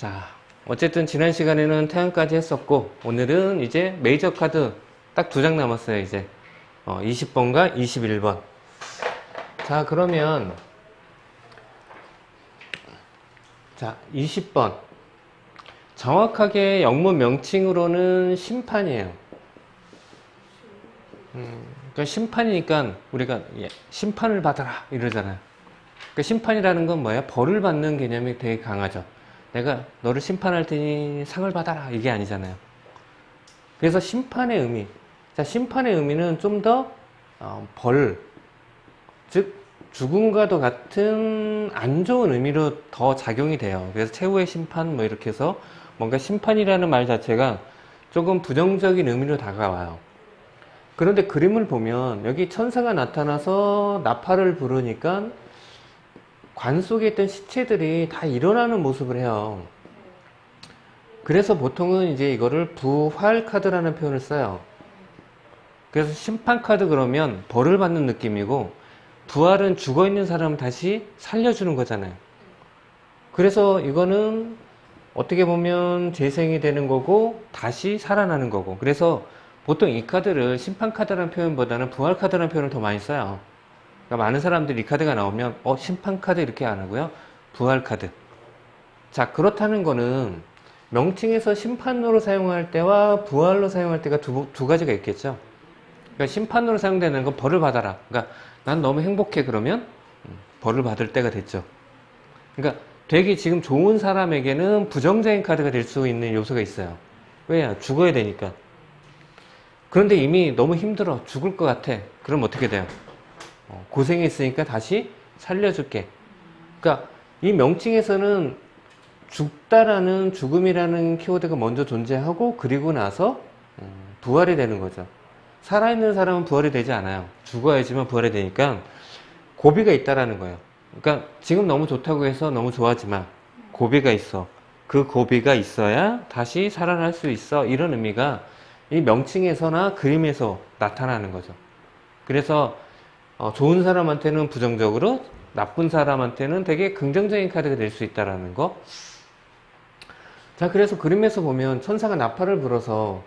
자, 어쨌든 지난 시간에는 태양까지 했었고, 오늘은 이제 메이저 카드 딱 2장 남았어요, 이제. 20번과 21번. 자, 그러면, 자, 20번. 정확하게 영문 명칭으로는 심판이에요. 그러니까 심판이니까 우리가 심판을 받아라 이러잖아요. 그러니까 심판이라는 건 뭐야? 벌을 받는 개념이 되게 강하죠. 내가 너를 심판할 테니 상을 받아라 이게 아니잖아요. 그래서 심판의 의미, 자, 심판의 의미는 좀 더 벌, 즉 죽음과도 같은 안 좋은 의미로 더 작용이 돼요. 그래서 최후의 심판 뭐 이렇게 해서 뭔가 심판이라는 말 자체가 조금 부정적인 의미로 다가와요. 그런데 그림을 보면 여기 천사가 나타나서 나팔을 부르니까 관 속에 있던 시체들이 다 일어나는 모습을 해요. 그래서 보통은 이제 이거를 부활 카드라는 표현을 써요. 그래서 심판 카드 그러면 벌을 받는 느낌이고, 부활은 죽어 있는 사람을 다시 살려주는 거잖아요. 그래서 이거는 어떻게 보면 재생이 되는 거고 다시 살아나는 거고, 그래서 보통 이 카드를 심판 카드라는 표현보다는 부활 카드라는 표현을 더 많이 써요. 그러니까 많은 사람들이 이 카드가 나오면 심판 카드 이렇게 안 하고요, 부활 카드. 자, 그렇다는 거는 명칭에서 심판으로 사용할 때와 부활로 사용할 때가 두 가지가 있겠죠. 그러니까 심판으로 사용되는 건 벌을 받아라. 그러니까 난 너무 행복해 그러면 벌을 받을 때가 됐죠. 그러니까 되게 지금 좋은 사람에게는 부정적인 카드가 될 수 있는 요소가 있어요. 왜냐? 죽어야 되니까. 그런데 이미 너무 힘들어. 죽을 것 같아. 그럼 어떻게 돼요? 고생했으니까 다시 살려줄게. 그러니까 이 명칭에서는 죽다라는, 죽음이라는 키워드가 먼저 존재하고, 그리고 나서 부활이 되는 거죠. 살아있는 사람은 부활이 되지 않아요. 죽어야지만 부활이 되니까 고비가 있다라는 거예요. 그러니까 지금 너무 좋다고 해서 너무 좋아하지 마. 고비가 있어. 그 고비가 있어야 다시 살아날 수 있어. 이런 의미가 이 명칭에서나 그림에서 나타나는 거죠. 그래서 좋은 사람한테는 부정적으로, 나쁜 사람한테는 되게 긍정적인 카드가 될 수 있다는 거. 자, 그래서 그림에서 보면 천사가 나팔을 불어서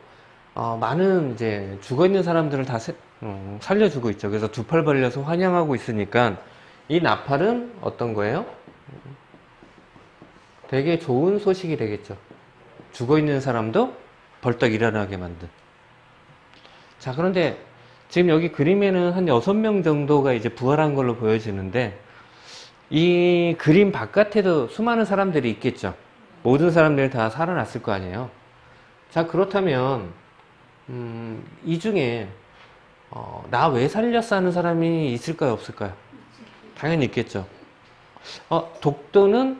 많은 이제 죽어있는 사람들을 다 살려주고 있죠. 그래서 두 팔 벌려서 환영하고 있으니까 이 나팔은 어떤 거예요? 되게 좋은 소식이 되겠죠. 죽어있는 사람도 벌떡 일어나게 만든. 자, 그런데 지금 여기 그림에는 한 6명 정도가 이제 부활한 걸로 보여지는데, 이 그림 바깥에도 수많은 사람들이 있겠죠. 모든 사람들이 다 살아났을 거 아니에요. 자, 그렇다면 이 중에 나 왜 살렸어 하는 사람이 있을까요, 없을까요? 당연히 있겠죠. 독도는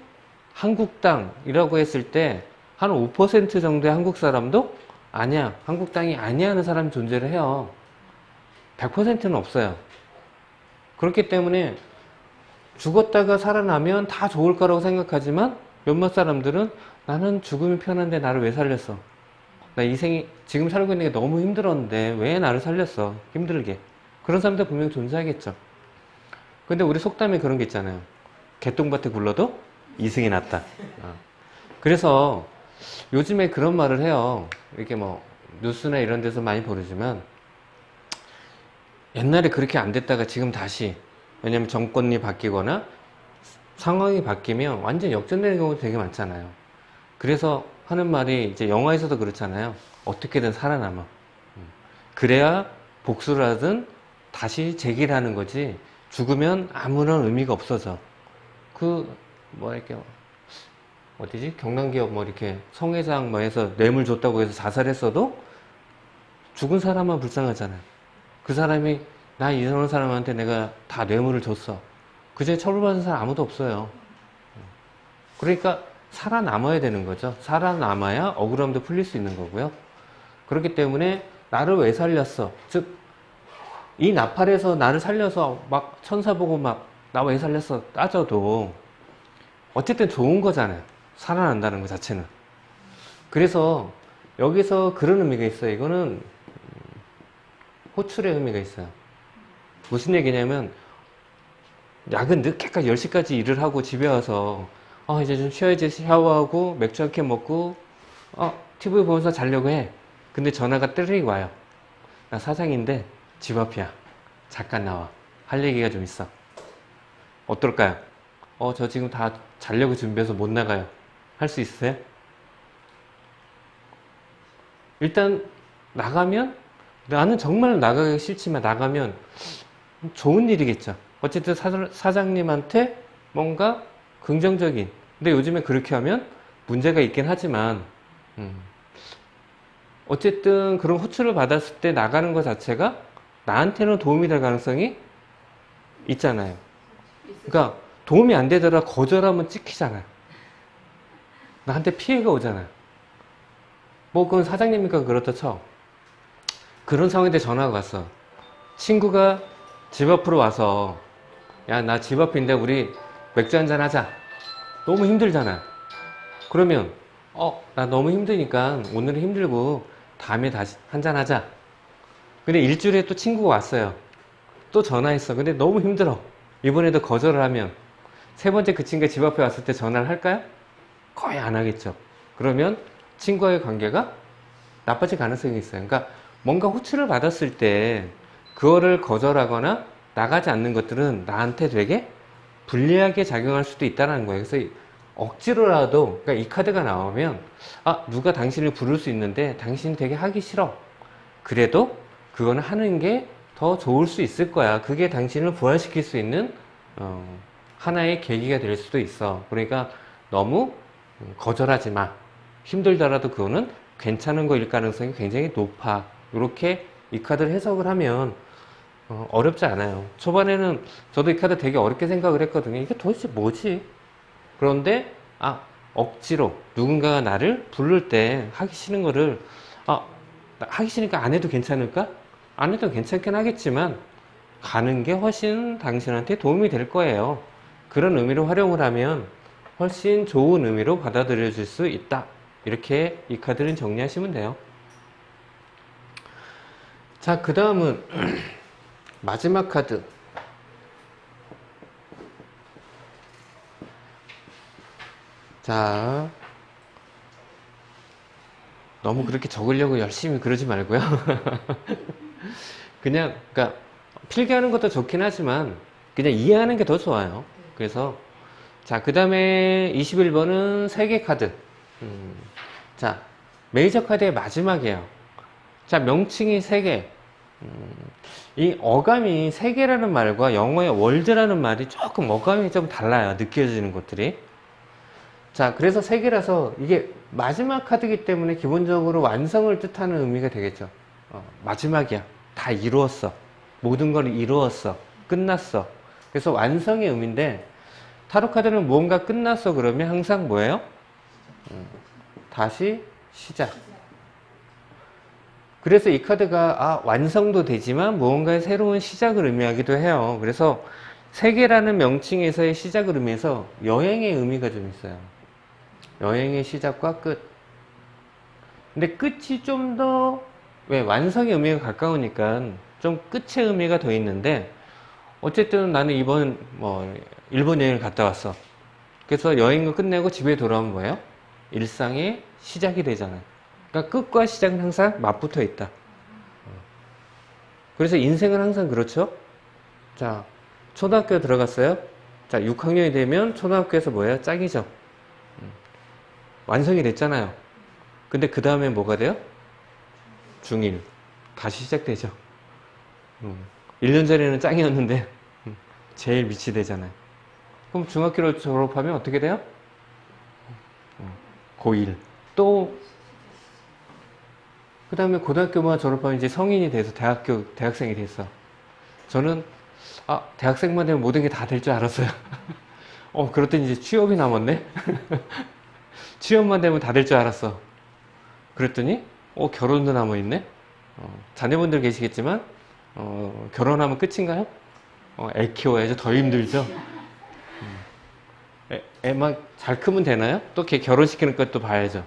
한국 땅이라고 했을 때 한 5% 정도의 한국 사람도 아니야, 한국 땅이 아니야 하는 사람이 존재를 해요. 100%는 없어요. 그렇기 때문에 죽었다가 살아나면 다 좋을 거라고 생각하지만 몇몇 사람들은 나는 죽음이 편한데 나를 왜 살렸어? 나 이 생이 지금 살고 있는 게 너무 힘들었는데 왜 나를 살렸어? 힘들게. 그런 사람들 분명히 존재하겠죠. 근데 우리 속담에 그런 게 있잖아요. 개똥밭에 굴러도 이승이 낫다. 그래서 요즘에 그런 말을 해요. 이렇게 뭐 뉴스나 이런 데서 많이 보르지만, 옛날에 그렇게 안 됐다가 지금 다시, 왜냐면 정권이 바뀌거나 상황이 바뀌면 완전 역전되는 경우도 되게 많잖아요. 그래서 하는 말이, 이제 영화에서도 그렇잖아요. 어떻게든 살아남아. 그래야 복수를 하든 다시 재기를 하는 거지, 죽으면 아무런 의미가 없어져. 이렇게, 어디지? 경남기업 이렇게 성회장 해서 뇌물 줬다고 해서 자살했어도 죽은 사람만 불쌍하잖아요. 그 사람이, 나 이런 사람한테 내가 다 뇌물을 줬어. 그중에 처벌받은 사람 아무도 없어요. 그러니까 살아남아야 되는 거죠. 살아남아야 억울함도 풀릴 수 있는 거고요. 그렇기 때문에 나를 왜 살렸어? 즉, 이 나팔에서 나를 살려서 막 천사 보고 막 나 왜 살렸어 따져도 어쨌든 좋은 거잖아요. 살아난다는 것 자체는. 그래서 여기서 그런 의미가 있어요. 이거는 호출의 의미가 있어요. 무슨 얘기냐면, 야근 늦게까지 10시까지 일을 하고 집에 와서 이제 좀 쉬어야지. 샤워하고 맥주 한 캔 먹고 TV 보면서 자려고 해. 근데 전화가 뜨르르 와요. 나 사장인데 집 앞이야. 잠깐 나와. 할 얘기가 좀 있어. 어떨까요? 저 지금 다 자려고 준비해서 못 나가요. 할 수 있으세요? 일단 나가면, 나는 정말 나가기 싫지만 나가면 좋은 일이겠죠. 어쨌든 사장님한테 뭔가 긍정적인. 근데 요즘에 그렇게 하면 문제가 있긴 하지만 어쨌든 그런 호출을 받았을 때 나가는 것 자체가 나한테는 도움이 될 가능성이 있잖아요. 그러니까 도움이 안 되더라 거절하면 찍히잖아요. 나한테 피해가 오잖아요. 뭐 그건 사장님이니까 그렇다 쳐. 그런 상황인데 전화가 왔어. 친구가 집 앞으로 와서 야, 나 집 앞인데 우리 맥주 한잔 하자. 너무 힘들잖아. 그러면 나 너무 힘드니까 오늘은 힘들고 다음에 다시 한잔 하자. 근데 일주일에 또 친구가 왔어요. 또 전화했어. 근데 너무 힘들어. 이번에도 거절을 하면 세 번째 그 친구가 집 앞에 왔을 때 전화를 할까요? 거의 안 하겠죠. 그러면 친구와의 관계가 나빠질 가능성이 있어요. 그러니까 뭔가 호출을 받았을 때 그거를 거절하거나 나가지 않는 것들은 나한테 되게 불리하게 작용할 수도 있다는 거예요. 그래서 억지로라도, 그러니까 이 카드가 나오면 누가 당신을 부를 수 있는데 당신이 되게 하기 싫어. 그래도 그거는 하는 게 더 좋을 수 있을 거야. 그게 당신을 부활시킬 수 있는 하나의 계기가 될 수도 있어. 그러니까 너무 거절하지 마. 힘들더라도 그거는 괜찮은 거일 가능성이 굉장히 높아. 이렇게 이 카드를 해석을 하면 어렵지 않아요. 초반에는 저도 이 카드 되게 어렵게 생각을 했거든요. 이게 도대체 뭐지? 그런데 억지로 누군가가 나를 부를 때 하기 싫은 거를 하기 싫으니까 안 해도 괜찮을까? 안 해도 괜찮긴 하겠지만 가는 게 훨씬 당신한테 도움이 될 거예요. 그런 의미로 활용을 하면 훨씬 좋은 의미로 받아들여질 수 있다. 이렇게 이 카드를 정리하시면 돼요. 자, 그 다음은 마지막 카드. 자, 너무 그렇게 적으려고 열심히 그러지 말고요. 그러니까 필기하는 것도 좋긴 하지만 그냥 이해하는 게 더 좋아요. 그래서 자, 그 다음에 21번은 3개 카드. 자, 메이저 카드의 마지막이에요. 자, 명칭이 3개. 이 어감이 3개라는 말과 영어의 월드라는 말이 조금 어감이 좀 달라요. 느껴지는 것들이. 자, 그래서 3개라서 이게 마지막 카드이기 때문에 기본적으로 완성을 뜻하는 의미가 되겠죠. 마지막이야. 다 이루었어. 모든 걸 이루었어. 끝났어. 그래서 완성의 의미인데 타로 카드는 무언가 끝났어 그러면 항상 뭐예요? 다시 시작. 그래서 이 카드가 완성도 되지만 무언가의 새로운 시작을 의미하기도 해요. 그래서 세계라는 명칭에서의 시작을 의미해서 여행의 의미가 좀 있어요. 여행의 시작과 끝. 근데 끝이 좀 더 완성의 의미가 가까우니까 좀 끝의 의미가 더 있는데 어쨌든 나는 이번 일본 여행을 갔다 왔어. 그래서 여행을 끝내고 집에 돌아오면 뭐예요? 일상의 시작이 되잖아요. 그러니까 끝과 시작은 항상 맞붙어 있다. 그래서 인생은 항상 그렇죠. 자, 초등학교 들어갔어요. 자, 6학년이 되면 초등학교에서 뭐예요? 짝이죠. 완성이 됐잖아요. 근데 그 다음에 뭐가 돼요? 중1. 다시 시작되죠. 1년 전에는 짱이었는데 제일 밑이 되잖아요. 그럼 중학교를 졸업하면 어떻게 돼요? 고1. 또 그 다음에 고등학교만 졸업하면 이제 성인이 돼서 대학생이 됐어. 저는 대학생만 되면 모든 게 다 될 줄 알았어요. 그랬더니 이제 취업이 남았네. 취업만 되면 다 될 줄 알았어. 그랬더니 결혼도 남아있네. 자녀분들 계시겠지만 결혼하면 끝인가요? 애 키워야죠. 더 힘들죠. 애만 잘 크면 되나요? 또 걔 결혼시키는 것도 봐야죠.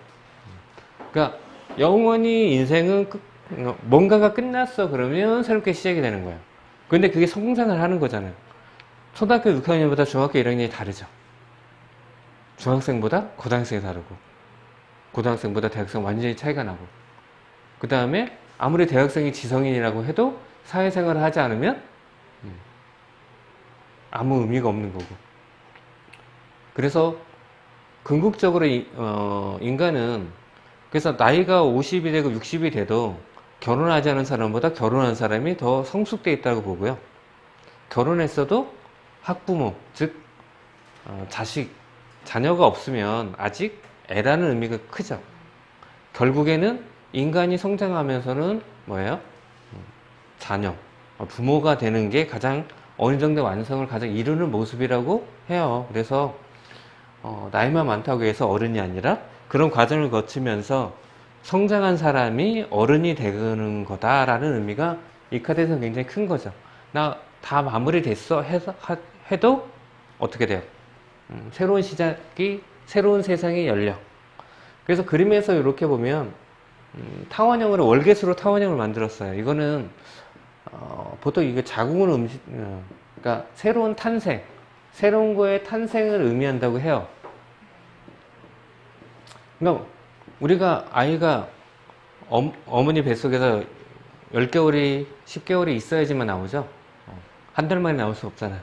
그러니까 영원히 인생은 뭔가가 끝났어 그러면 새롭게 시작이 되는 거예요. 근데 그게 성장을 하는 거잖아요. 초등학교 6학년보다 중학교 1학년이 다르죠. 중학생보다 고등학생이 다르고, 고등학생보다 대학생 완전히 차이가 나고, 그 다음에 아무리 대학생이 지성인이라고 해도 사회생활을 하지 않으면 아무 의미가 없는 거고. 그래서 궁극적으로 인간은, 그래서 나이가 50이 되고 60이 돼도 결혼하지 않은 사람보다 결혼한 사람이 더 성숙되어 있다고 보고요. 결혼했어도 학부모, 즉 자식, 자녀가 없으면 아직 애라는 의미가 크죠. 결국에는 인간이 성장하면서는 뭐예요? 자녀, 부모가 되는 게 가장 어느 정도 완성을 가장 이루는 모습이라고 해요. 그래서 나이만 많다고 해서 어른이 아니라 그런 과정을 거치면서 성장한 사람이 어른이 되는 거다라는 의미가 이 카드에서 굉장히 큰 거죠. 나 다 마무리됐어 해도 어떻게 돼요? 새로운 시작이, 새로운 세상이 열려. 그래서 그림에서 이렇게 보면 타원형으로, 월계수로 타원형을 만들었어요. 이거는 보통 이게 자궁을 그러니까 새로운 탄생, 새로운 거의 탄생을 의미한다고 해요. 그러니까 우리가 아이가 어머니 뱃속에서 10개월이, 10개월이 있어야지만 나오죠. 한 달 만에 나올 수 없잖아요.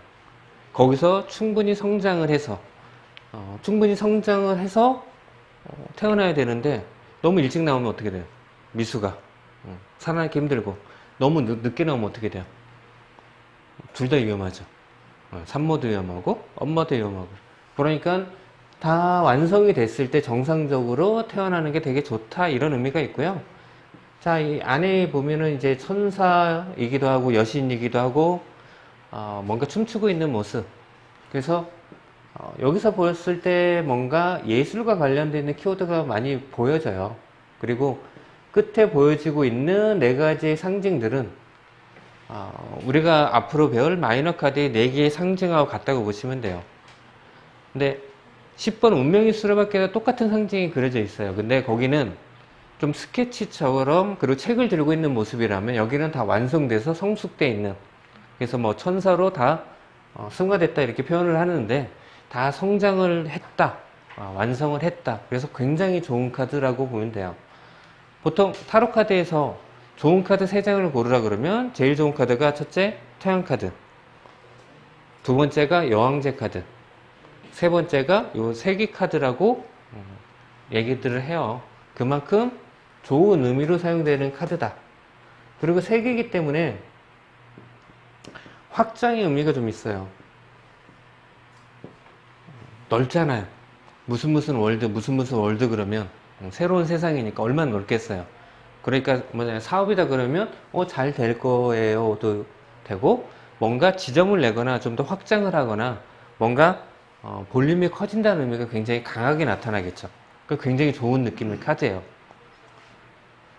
거기서 충분히 성장을 해서 태어나야 되는데 너무 일찍 나오면 어떻게 돼요? 미수가 살아나기 힘들고, 너무 늦게 나오면 어떻게 돼요? 둘 다 위험하죠. 산모도 위험하고 엄마도 위험하고. 그러니까 다 완성이 됐을 때 정상적으로 태어나는 게 되게 좋다, 이런 의미가 있고요. 자, 이 안에 보면은 이제 천사이기도 하고 여신이기도 하고 뭔가 춤추고 있는 모습. 그래서 여기서 보였을 때 뭔가 예술과 관련되어 있는 키워드가 많이 보여져요. 그리고 끝에 보여지고 있는 네 가지의 상징들은 우리가 앞으로 배울 마이너 카드의 네 개의 상징하고 같다고 보시면 돼요. 근데 10번 운명의 수레바퀴가 똑같은 상징이 그려져 있어요. 근데 거기는 좀 스케치처럼, 그리고 책을 들고 있는 모습이라면 여기는 다 완성돼서 성숙되어 있는, 그래서 뭐 천사로 다 승화됐다 이렇게 표현을 하는데, 다 성장을 했다, 완성을 했다. 그래서 굉장히 좋은 카드라고 보면 돼요. 보통 타로 카드에서 좋은 카드 3장을 고르라 그러면 제일 좋은 카드가 첫째 태양 카드, 두 번째가 여왕제 카드, 세 번째가 요 세기 카드라고 얘기들을 해요. 그만큼 좋은 의미로 사용되는 카드다. 그리고 세기이기 때문에 확장의 의미가 좀 있어요. 넓잖아요. 무슨 월드 그러면 새로운 세상이니까 얼마나 넓겠어요. 그러니까 뭐냐, 사업이다 그러면 잘 될 거예요도 되고, 뭔가 지점을 내거나 좀 더 확장을 하거나 뭔가 볼륨이 커진다는 의미가 굉장히 강하게 나타나겠죠. 그 굉장히 좋은 느낌의 카드예요.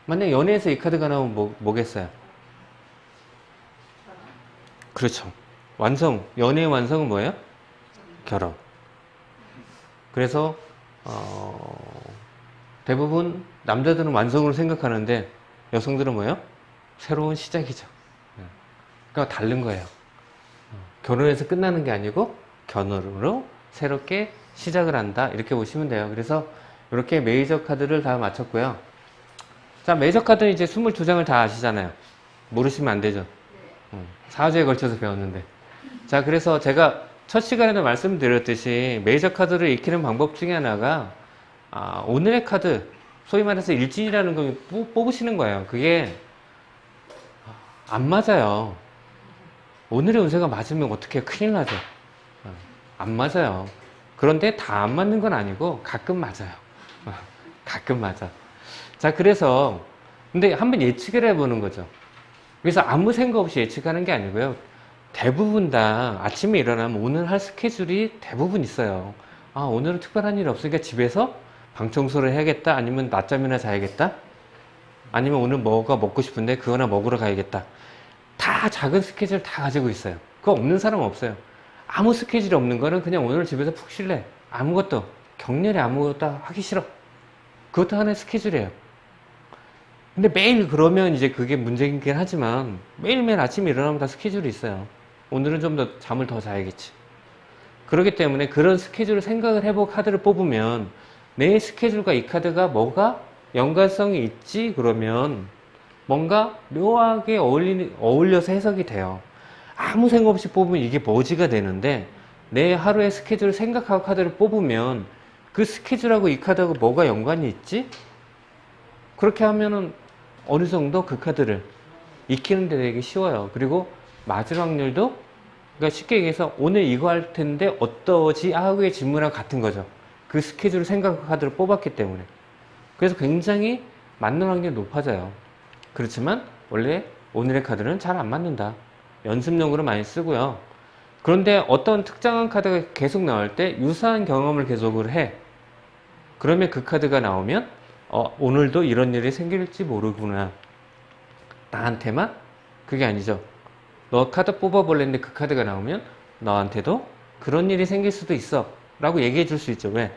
만약 연애에서 이 카드가 나오면 뭐겠어요? 그렇죠. 연애의 완성은 뭐예요? 결혼. 그래서 대부분 남자들은 완성으로 생각하는데 여성들은 뭐예요? 새로운 시작이죠. 그러니까 다른 거예요. 결혼해서 끝나는 게 아니고 결혼으로 새롭게 시작을 한다, 이렇게 보시면 돼요. 그래서 이렇게 메이저 카드를 다 마쳤고요. 자, 메이저 카드는 이제 22장을 다 아시잖아요. 모르시면 안 되죠. 4주에 걸쳐서 배웠는데. 자, 그래서 제가 첫 시간에도 말씀드렸듯이 메이저 카드를 익히는 방법 중에 하나가 오늘의 카드, 소위 말해서 일진이라는 걸 뽑으시는 거예요. 그게 안 맞아요. 오늘의 운세가 맞으면 어떻게 큰일 나죠. 안 맞아요. 그런데 다 안 맞는 건 아니고 가끔 맞아요. 가끔 맞아. 자, 그래서 근데 한번 예측을 해보는 거죠. 그래서 아무 생각 없이 예측하는 게 아니고요. 대부분 다 아침에 일어나면 오늘 할 스케줄이 대부분 있어요. 오늘은 특별한 일 없으니까 집에서 방 청소를 해야겠다, 아니면 낮잠이나 자야겠다, 아니면 오늘 뭐가 먹고 싶은데 그거나 먹으러 가야겠다. 다 작은 스케줄 다 가지고 있어요. 그거 없는 사람은 없어요. 아무 스케줄이 없는 거는 그냥 오늘 집에서 푹 쉴래. 아무것도, 격렬히 아무것도 하기 싫어. 그것도 하나의 스케줄이에요. 근데 매일 그러면 이제 그게 문제이긴 하지만 매일매일 아침에 일어나면 다 스케줄이 있어요. 오늘은 좀 더 잠을 더 자야겠지. 그렇기 때문에 그런 스케줄을 생각을 해보고 카드를 뽑으면 내 스케줄과 이 카드가 뭐가 연관성이 있지? 그러면 뭔가 묘하게 어울려서 해석이 돼요. 아무 생각 없이 뽑으면 이게 뭐지가 되는데 내 하루의 스케줄을 생각하고 카드를 뽑으면 그 스케줄하고 이 카드하고 뭐가 연관이 있지? 그렇게 하면은 어느 정도 그 카드를 익히는 데 되게 쉬워요. 그리고 맞을 확률도, 그러니까 쉽게 얘기해서 오늘 이거 할 텐데 어떠지? 하고의 질문하고 같은 거죠. 그 스케줄을 생각하고 카드를 뽑았기 때문에. 그래서 굉장히 맞는 확률이 높아져요. 그렇지만 원래 오늘의 카드는 잘 안 맞는다. 연습용으로 많이 쓰고요. 그런데 어떤 특정한 카드가 계속 나올 때 유사한 경험을 계속을 해. 그러면 그 카드가 나오면 오늘도 이런 일이 생길지 모르구나. 나한테만? 그게 아니죠. 너 카드 뽑아볼랬는데 그 카드가 나오면 너한테도 그런 일이 생길 수도 있어 라고 얘기해 줄 수 있죠. 왜?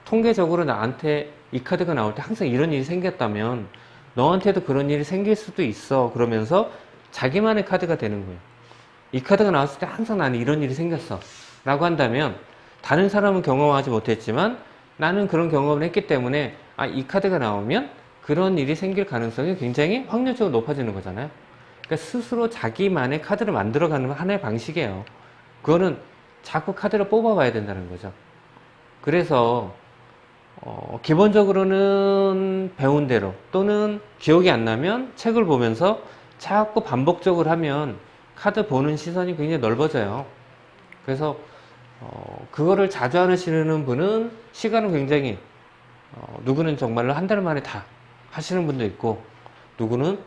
통계적으로 나한테 이 카드가 나올 때 항상 이런 일이 생겼다면 너한테도 그런 일이 생길 수도 있어. 그러면서 자기만의 카드가 되는 거예요. 이 카드가 나왔을 때 항상 나는 이런 일이 생겼어 라고 한다면 다른 사람은 경험하지 못했지만 나는 그런 경험을 했기 때문에 이 카드가 나오면 그런 일이 생길 가능성이 굉장히 확률적으로 높아지는 거잖아요. 그러니까 스스로 자기만의 카드를 만들어가는 하나의 방식이에요. 그거는 자꾸 카드를 뽑아봐야 된다는 거죠. 그래서 기본적으로는 배운 대로 또는 기억이 안 나면 책을 보면서 자꾸 반복적으로 하면 카드 보는 시선이 굉장히 넓어져요. 그래서 그거를 자주 하시는 분은 시간은 굉장히 누구는 정말로 한 달 만에 다 하시는 분도 있고 누구는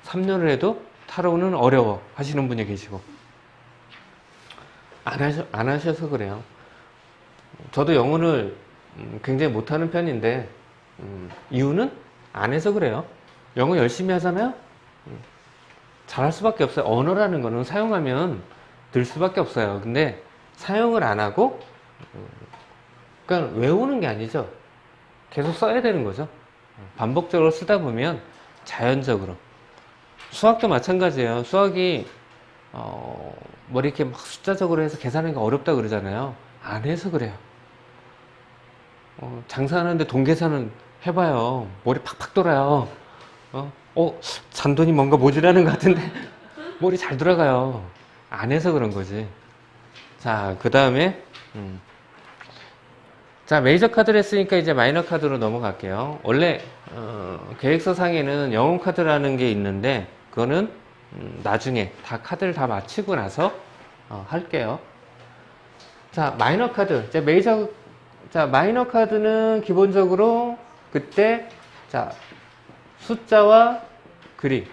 3년을 해도 타로는 어려워 하시는 분이 계시고 안 하셔서 그래요. 저도 영어를 굉장히 못하는 편인데 이유는 안 해서 그래요. 영어 열심히 하잖아요. 잘할 수밖에 없어요. 언어라는 거는 사용하면 늘 수밖에 없어요. 근데 사용을 안 하고 그러니까 외우는 게 아니죠. 계속 써야 되는 거죠. 반복적으로 쓰다 보면 자연적으로. 수학도 마찬가지예요. 수학이 뭐 이렇게 막 숫자적으로 해서 계산하기가 어렵다 그러잖아요. 안 해서 그래요. 장사하는데 돈 계산은 해봐요. 머리 팍팍 돌아요. 잔돈이 뭔가 모자라는 것 같은데 머리 잘 돌아가요. 안 해서 그런 거지. 자, 그 다음에 자, 메이저 카드를 했으니까 이제 마이너 카드로 넘어갈게요. 원래 계획서 상에는 영혼 카드라는 게 있는데 그거는 나중에 다 카드를 다 마치고 나서 할게요. 자, 마이너 카드. 자, 마이너 카드는 기본적으로 그때 자, 숫자와 그림,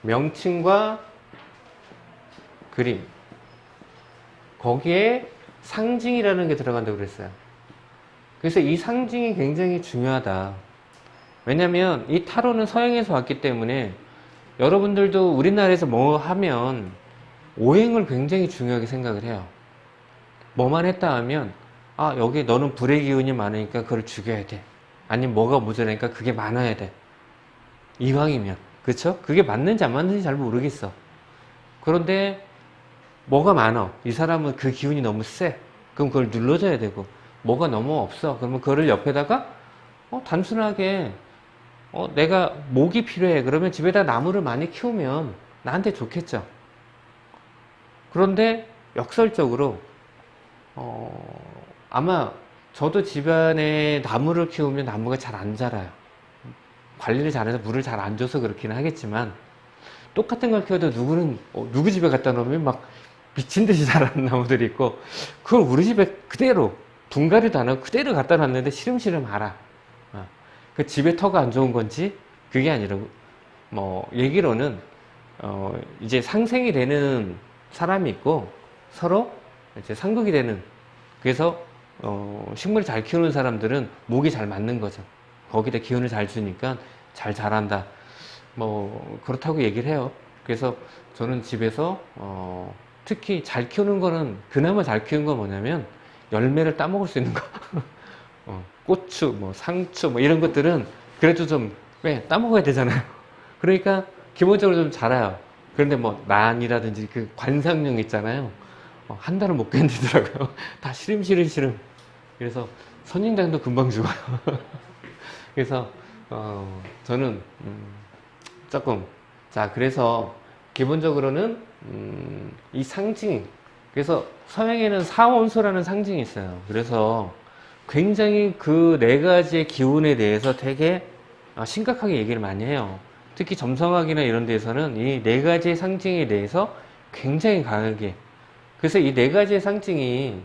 명칭과 그림, 거기에 상징이라는 게 들어간다고 그랬어요. 그래서 이 상징이 굉장히 중요하다. 왜냐면 이 타로는 서양에서 왔기 때문에 여러분들도 우리나라에서 뭐 하면 오행을 굉장히 중요하게 생각을 해요. 뭐만 했다 하면 여기 너는 불의 기운이 많으니까 그걸 죽여야 돼. 아니면 뭐가 모자라니까 그게 많아야 돼. 이왕이면. 그쵸? 그게 맞는지 안 맞는지 잘 모르겠어. 그런데 뭐가 많아. 이 사람은 그 기운이 너무 세. 그럼 그걸 눌러줘야 되고 뭐가 너무 없어. 그러면 그거를 옆에다가 단순하게 내가 목이 필요해. 그러면 집에다 나무를 많이 키우면 나한테 좋겠죠. 그런데 역설적으로 아마 저도 집안에 나무를 키우면 나무가 잘 안 자라요. 관리를 잘해서 물을 잘 안 줘서 그렇기는 하겠지만 똑같은 걸 키워도 누구는 누구 집에 갖다 놓으면 막 미친 듯이 자라는 나무들이 있고 그걸 우리 집에 그대로 둥가리도 안 하고 그대로 갖다 놨는데 시름시름 알아. 그 집에 터가 안 좋은 건지 그게 아니라 뭐 얘기로는 이제 상생이 되는 사람이 있고 서로 이제 상극이 되는, 그래서 식물을 잘 키우는 사람들은 목이 잘 맞는 거죠. 거기다 기운을 잘 주니까 잘 자란다. 뭐 그렇다고 얘기를 해요. 그래서 저는 집에서 특히 잘 키우는 거는 그나마 잘 키우는 건 뭐냐면 열매를 따먹을 수 있는 거. 고추, 뭐 상추, 뭐 이런 것들은 그래도 좀 따먹어야 되잖아요. 그러니까 기본적으로 좀 자라요. 그런데 뭐 난이라든지 그 관상용 있잖아요. 한 달은 못 견디더라고요. 다 시름. 그래서 선인장도 금방 죽어요. 그래서 저는 조금 자 그래서 기본적으로는 이 상징 그래서 서양에는 사원소라는 상징이 있어요. 그래서 굉장히 그 네 가지의 기운에 대해서 되게 심각하게 얘기를 많이 해요. 특히 점성학이나 이런 데서는 이 네 가지의 상징에 대해서 굉장히 강하게 그래서 이 네 가지의 상징이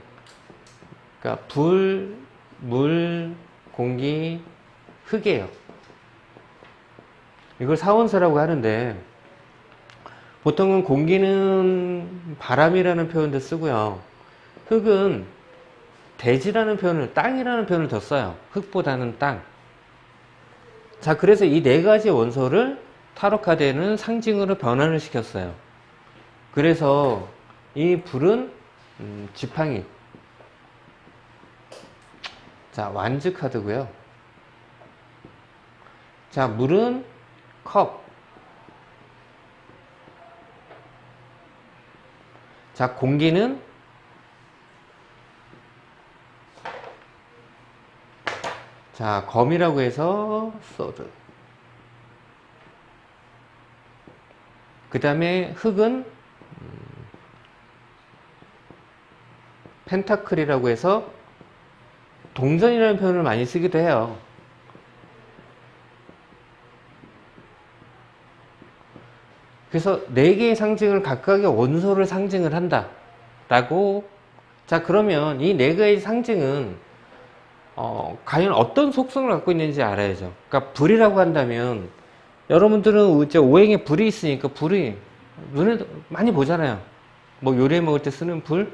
그러니까 불, 물, 공기, 흙이에요. 이걸 사원소라고 하는데 보통은 공기는 바람이라는 표현도 쓰고요. 흙은 대지라는 표현을 땅이라는 표현을 더 써요. 흙보다는 땅. 자 그래서 이 네 가지 원소를 타로 카드에는 상징으로 변환을 시켰어요. 그래서 이 불은 지팡이. 자 완즈 카드고요. 자 물은 컵. 자 공기는 자 검이라고 해서 소드. 그 다음에 흙은 펜타클이라고 해서 동전이라는 표현을 많이 쓰기도 해요. 그래서 네 개의 상징을 각각의 원소를 상징을 한다 라고. 자 그러면 이 네 개의 상징은 과연 어떤 속성을 갖고 있는지 알아야죠. 그러니까 불이라고 한다면 여러분들은 이제 오행에 불이 있으니까 불이 눈에 많이 보잖아요. 뭐 요리해 먹을 때 쓰는 불,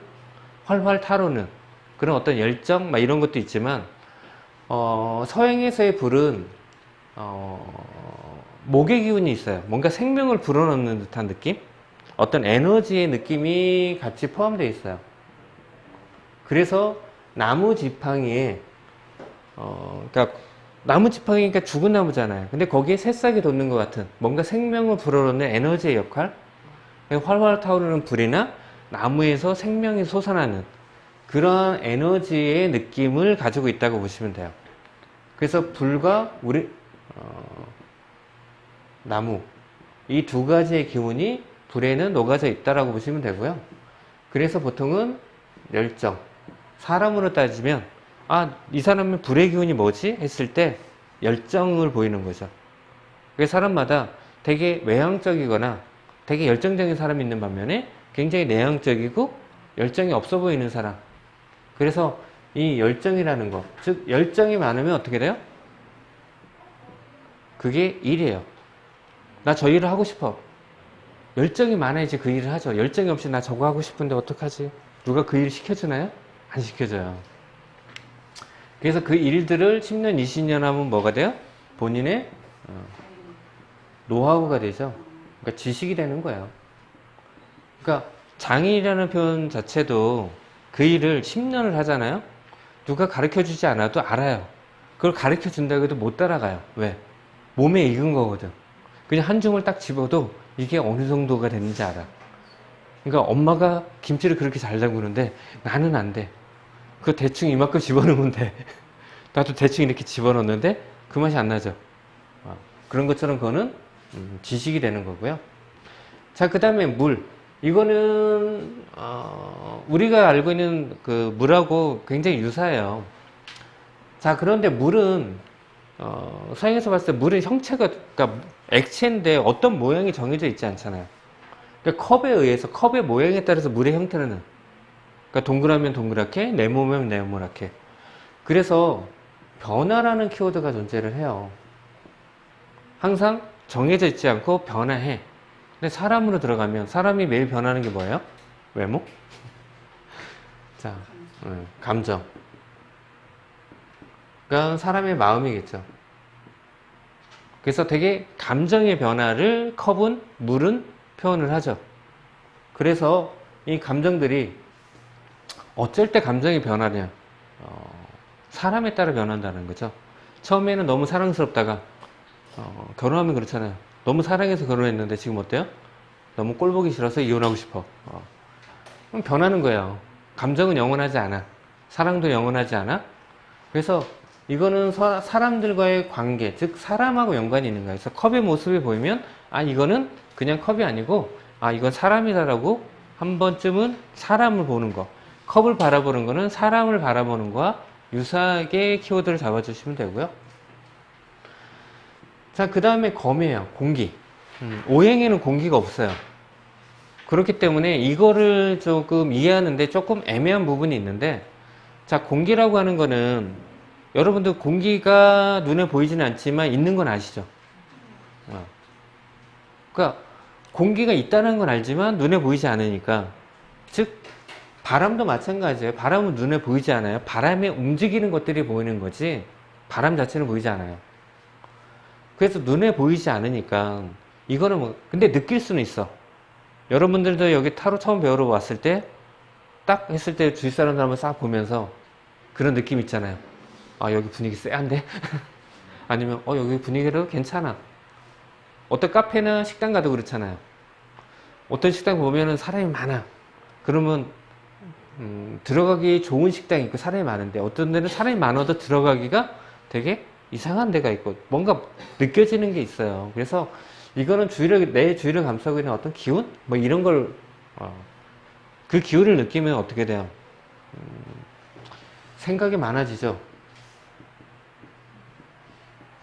활활 타오르는 그런 어떤 열정 막 이런 것도 있지만 서양에서의 불은 목의 기운이 있어요. 뭔가 생명을 불어넣는 듯한 느낌? 어떤 에너지의 느낌이 같이 포함되어 있어요. 그래서 나무 지팡이에 그러니까 나무 지팡이니까 죽은 나무잖아요. 근데 거기에 새싹이 돋는 것 같은 뭔가 생명을 불어넣는 에너지의 역할, 활활 타오르는 불이나 나무에서 생명이 솟아나는 그런 에너지의 느낌을 가지고 있다고 보시면 돼요. 그래서 불과 우리 나무 이 두 가지의 기운이 불에는 녹아져 있다라고 보시면 되고요. 그래서 보통은 열정, 사람으로 따지면 이 사람의 불의 기운이 뭐지? 했을 때 열정을 보이는 거죠. 그래서 사람마다 되게 외향적이거나 되게 열정적인 사람이 있는 반면에 굉장히 내향적이고 열정이 없어 보이는 사람. 그래서 이 열정이라는 거, 즉 열정이 많으면 어떻게 돼요? 그게 일이에요. 나 저 일을 하고 싶어. 열정이 많아야지 그 일을 하죠. 열정이 없이 나 저거 하고 싶은데 어떡하지? 누가 그 일 시켜주나요? 안 시켜줘요. 그래서 그 일들을 10년, 20년 하면 뭐가 돼요? 본인의 노하우가 되죠. 그러니까 지식이 되는 거예요. 그러니까 장인이라는 표현 자체도 그 일을 10년을 하잖아요. 누가 가르쳐 주지 않아도 알아요. 그걸 가르쳐 준다고 해도 못 따라가요. 왜? 몸에 익은 거거든. 그냥 한 줌을 딱 집어도 이게 어느 정도가 됐는지 알아. 그러니까 엄마가 김치를 그렇게 잘 담그는데 나는 안 돼. 그거 대충 이만큼 집어넣으면 돼. 나도 대충 이렇게 집어넣는데 그 맛이 안 나죠. 그런 것처럼 그거는 지식이 되는 거고요. 자, 그 다음에 물. 이거는 우리가 알고 있는 그 물하고 굉장히 유사해요. 자, 그런데 물은 서양에서 봤을 때 물의 형체가 그러니까 액체인데 어떤 모양이 정해져 있지 않잖아요. 그러니까 컵에 의해서 컵의 모양에 따라서 물의 형태는 그러니까 동그라면 동그랗게, 네모면 네모나게. 그래서 변화라는 키워드가 존재를 해요. 항상 정해져 있지 않고 변화해. 근데 사람으로 들어가면 사람이 매일 변하는 게 뭐예요? 외모? 자, 감정. 그러니까 사람의 마음이겠죠. 그래서 되게 감정의 변화를 컵은, 물은 표현을 하죠. 그래서 이 감정들이 어쩔 때 감정이 변하냐. 사람에 따라 변한다는 거죠. 처음에는 너무 사랑스럽다가 결혼하면 그렇잖아요. 너무 사랑해서 결혼했는데 지금 어때요? 너무 꼴보기 싫어서 이혼하고 싶어. 그럼 변하는 거예요. 감정은 영원하지 않아. 사랑도 영원하지 않아. 그래서 이거는 사람들과의 관계, 즉 사람하고 연관이 있는 거예요. 그래서 컵의 모습이 보이면 아 이거는 그냥 컵이 아니고 아 이건 사람이다라고 한 번쯤은 사람을 보는 거. 컵을 바라보는 거는 사람을 바라보는 거와 유사하게 키워드를 잡아주시면 되고요. 자, 그 다음에 검이에요. 공기. 오행에는 공기가 없어요. 그렇기 때문에 이거를 조금 이해하는데 조금 애매한 부분이 있는데, 자, 공기라고 하는 거는 여러분들 공기가 눈에 보이지는 않지만 있는 건 아시죠? 그러니까 공기가 있다는 건 알지만 눈에 보이지 않으니까, 즉 바람도 마찬가지예요. 바람은 눈에 보이지 않아요. 바람에 움직이는 것들이 보이는 거지 바람 자체는 보이지 않아요. 그래서 눈에 보이지 않으니까 이거는 뭐 근데 느낄 수는 있어. 여러분들도 여기 타로 처음 배우러 왔을 때 딱 했을 때 주위 사람들 한번 싹 보면서 그런 느낌 있잖아요. 아 여기 분위기 쎄한데? 아니면 여기 분위기도 괜찮아. 어떤 카페나 식당 가도 그렇잖아요. 어떤 식당 보면은 사람이 많아. 그러면 들어가기 좋은 식당이 있고 사람이 많은데 어떤 데는 사람이 많아도 들어가기가 되게 이상한 데가 있고 뭔가 느껴지는 게 있어요. 그래서 이거는 내 주위를 감싸고 있는 어떤 기운? 뭐 이런 걸, 그 기운을 느끼면 어떻게 돼요? 생각이 많아지죠.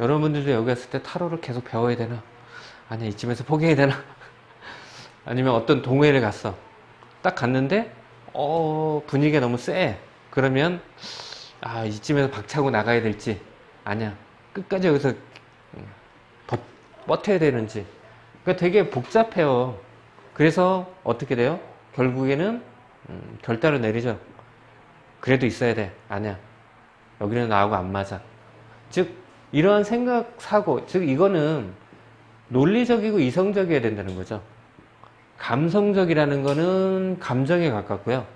여러분들도 여기 왔을 때 타로를 계속 배워야 되나? 아니야, 이쯤에서 포기해야 되나? 아니면 어떤 동호회를 갔어. 딱 갔는데, 분위기가 너무 쎄. 그러면, 이쯤에서 박차고 나가야 될지. 아니야. 끝까지 여기서 버텨야 되는지. 그러니까 되게 복잡해요. 그래서 어떻게 돼요? 결국에는 결단을 내리죠. 그래도 있어야 돼. 아니야. 여기는 나하고 안 맞아. 즉 이러한 생각, 사고, 즉 이거는 논리적이고 이성적이어야 된다는 거죠. 감성적이라는 거는 감정에 가깝고요.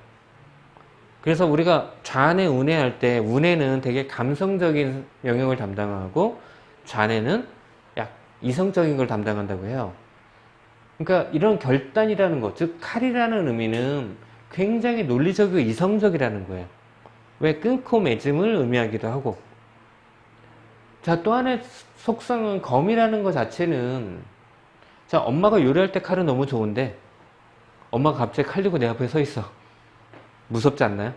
그래서 우리가 좌뇌, 우뇌 할 때 우뇌는 되게 감성적인 영역을 담당하고 좌뇌는 약 이성적인 걸 담당한다고 해요. 그러니까 이런 결단이라는 것, 즉 칼이라는 의미는 굉장히 논리적이고 이성적이라는 거예요. 왜 끊고 맺음을 의미하기도 하고. 자, 또 하나의 속성은 검이라는 것 자체는, 자, 엄마가 요리할 때 칼은 너무 좋은데 엄마가 갑자기 칼 들고 내 앞에 서 있어. 무섭지 않나요?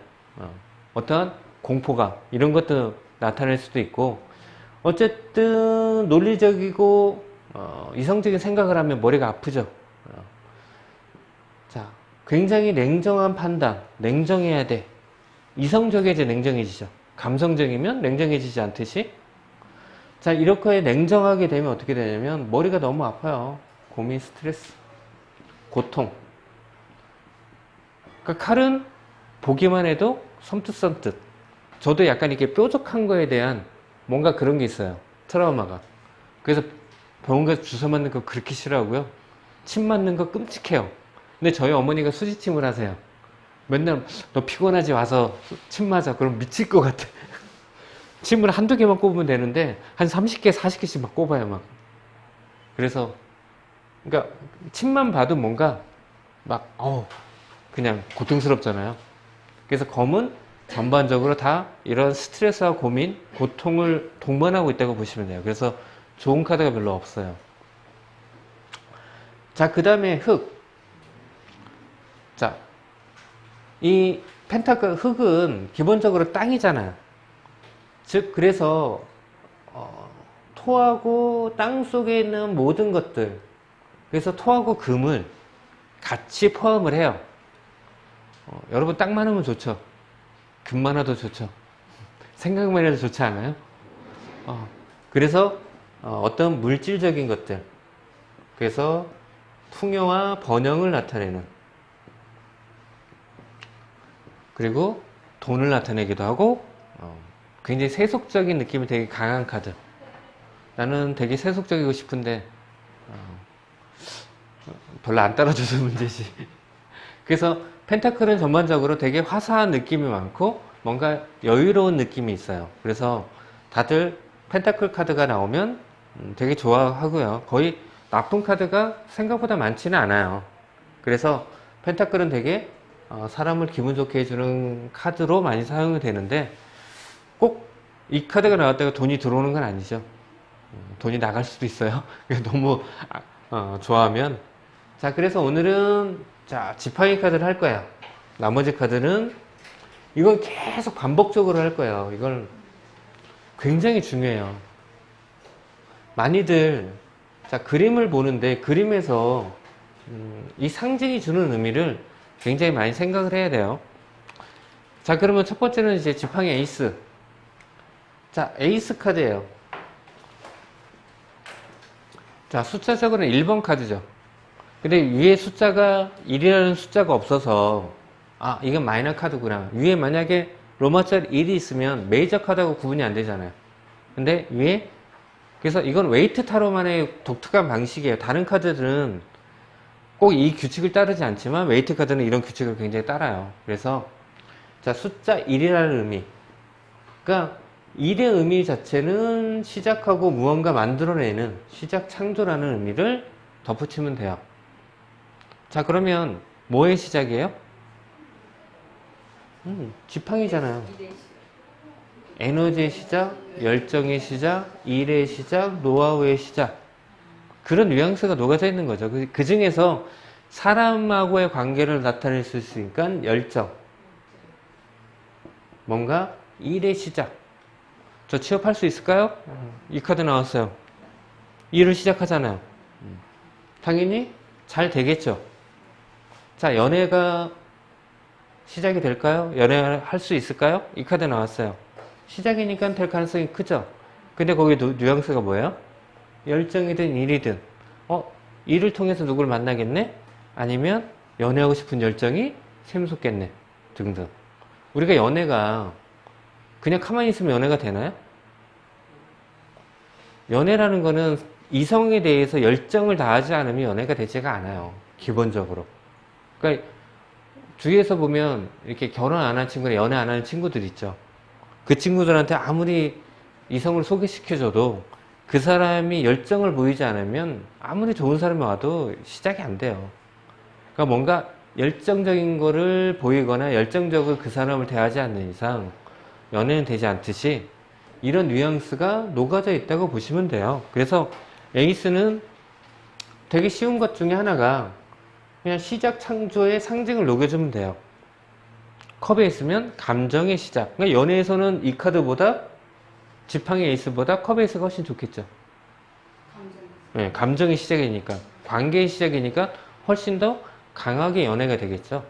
어떠한 공포감 이런 것도 나타낼 수도 있고, 어쨌든 논리적이고 이성적인 생각을 하면 머리가 아프죠. 자, 굉장히 냉정한 판단, 냉정해야 돼. 이성적이어야 냉정해지죠. 감성적이면 냉정해지지 않듯이. 자, 이렇게 냉정하게 되면 어떻게 되냐면 머리가 너무 아파요. 고민, 스트레스, 고통. 그러니까 칼은 보기만 해도 섬뜩섬뜩. 저도 약간 이렇게 뾰족한 거에 대한 뭔가 그런 게 있어요. 트라우마가. 그래서 병원 가서 주사 맞는 거 그렇게 싫어하고요. 침 맞는 거 끔찍해요. 근데 저희 어머니가 수지침을 하세요. 맨날 너 피곤하지 와서 침 맞아. 그럼 미칠 것 같아. 침을 한두 개만 꼽으면 되는데 한 30개, 40개씩 막 꼽아요. 막. 그래서 그러니까 침만 봐도 뭔가 막 그냥 고통스럽잖아요. 그래서 검은 전반적으로 다 이런 스트레스와 고민, 고통을 동반하고 있다고 보시면 돼요. 그래서 좋은 카드가 별로 없어요. 자, 그 다음에 흙. 자, 이 펜타클 흙은 기본적으로 땅이잖아요. 즉, 그래서 토하고 땅 속에 있는 모든 것들, 그래서 토하고 금을 같이 포함을 해요. 여러분 땅 많으면 좋죠. 금 많아도 좋죠. 생각만 해도 좋지 않아요? 그래서 어떤 물질적인 것들, 그래서 풍요와 번영을 나타내는, 그리고 돈을 나타내기도 하고, 굉장히 세속적인 느낌이 되게 강한 카드. 나는 되게 세속적이고 싶은데 별로 안 따라줘서 문제지. 그래서 펜타클은 전반적으로 되게 화사한 느낌이 많고 뭔가 여유로운 느낌이 있어요. 그래서 다들 펜타클 카드가 나오면 되게 좋아하고요. 거의 나쁜 카드가 생각보다 많지는 않아요. 그래서 펜타클은 되게 사람을 기분 좋게 해주는 카드로 많이 사용이 되는데 꼭 이 카드가 나왔다가 돈이 들어오는 건 아니죠. 돈이 나갈 수도 있어요. 너무 좋아하면. 자, 그래서 오늘은 자, 지팡이 카드를 할 거예요. 나머지 카드는 이건 계속 반복적으로 할 거예요. 이걸 굉장히 중요해요. 많이들 자, 그림을 보는데 그림에서 이 상징이 주는 의미를 굉장히 많이 생각을 해야 돼요. 자, 그러면 첫 번째는 이제 지팡이 에이스. 자, 에이스 카드예요. 자, 숫자적으로는 1번 카드죠. 근데 위에 숫자가 1이라는 숫자가 없어서 이건 마이너 카드구나. 위에 만약에 로마자리 1이 있으면 메이저 카드하고 구분이 안 되잖아요. 근데 위에 그래서 이건 웨이트 타로만의 독특한 방식이에요. 다른 카드들은 꼭 이 규칙을 따르지 않지만 웨이트 카드는 이런 규칙을 굉장히 따라요. 그래서 자, 숫자 1이라는 의미. 그러니까 1의 의미 자체는 시작하고 무언가 만들어내는 시작 창조라는 의미를 덧붙이면 돼요. 자, 그러면 뭐의 시작이에요? 지팡이잖아요. 에너지의 시작, 열정의 시작, 일의 시작, 노하우의 시작. 그런 뉘앙스가 녹아져 있는 거죠. 그 중에서 사람하고의 관계를 나타낼 수 있으니까 열정. 뭔가 일의 시작. 저 취업할 수 있을까요? 이 카드 나왔어요. 일을 시작하잖아요. 당연히 잘 되겠죠. 자, 연애가 시작이 될까요? 연애할 수 있을까요? 이 카드 나왔어요. 시작이니까 될 가능성이 크죠. 근데 거기 뉘앙스가 뭐예요? 열정이든 일이든 일을 통해서 누굴 만나겠네? 아니면 연애하고 싶은 열정이 샘솟겠네? 등등. 우리가 연애가 그냥 가만히 있으면 연애가 되나요? 연애라는 거는 이성에 대해서 열정을 다하지 않으면 연애가 되지가 않아요. 기본적으로. 그러니까 주위에서 보면 이렇게 결혼 안 한 친구나 연애 안 하는 친구들 있죠. 그 친구들한테 아무리 이성을 소개시켜줘도 그 사람이 열정을 보이지 않으면 아무리 좋은 사람이 와도 시작이 안 돼요. 그러니까 뭔가 열정적인 거를 보이거나 열정적으로 그 사람을 대하지 않는 이상 연애는 되지 않듯이 이런 뉘앙스가 녹아져 있다고 보시면 돼요. 그래서 에이스는 되게 쉬운 것 중에 하나가 그냥 시작 창조의 상징을 녹여주면 돼요. 컵에 있으면 감정의 시작. 그러니까 연애에서는 이 카드보다 지팡이 에이스보다 컵 에이스가 훨씬 좋겠죠. 네, 감정의 시작이니까. 관계의 시작이니까 훨씬 더 강하게 연애가 되겠죠.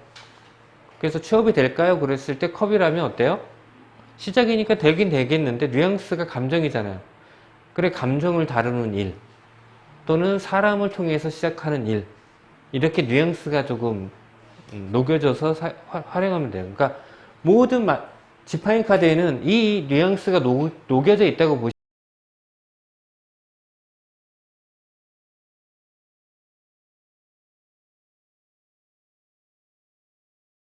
그래서 취업이 될까요? 그랬을 때 컵이라면 어때요? 시작이니까 되긴 되겠는데 뉘앙스가 감정이잖아요. 그래, 감정을 다루는 일 또는 사람을 통해서 시작하는 일, 이렇게 뉘앙스가 조금 녹여져서 활용하면 돼요. 그러니까 모든 지팡이 카드에는 이 뉘앙스가 녹여져 있다고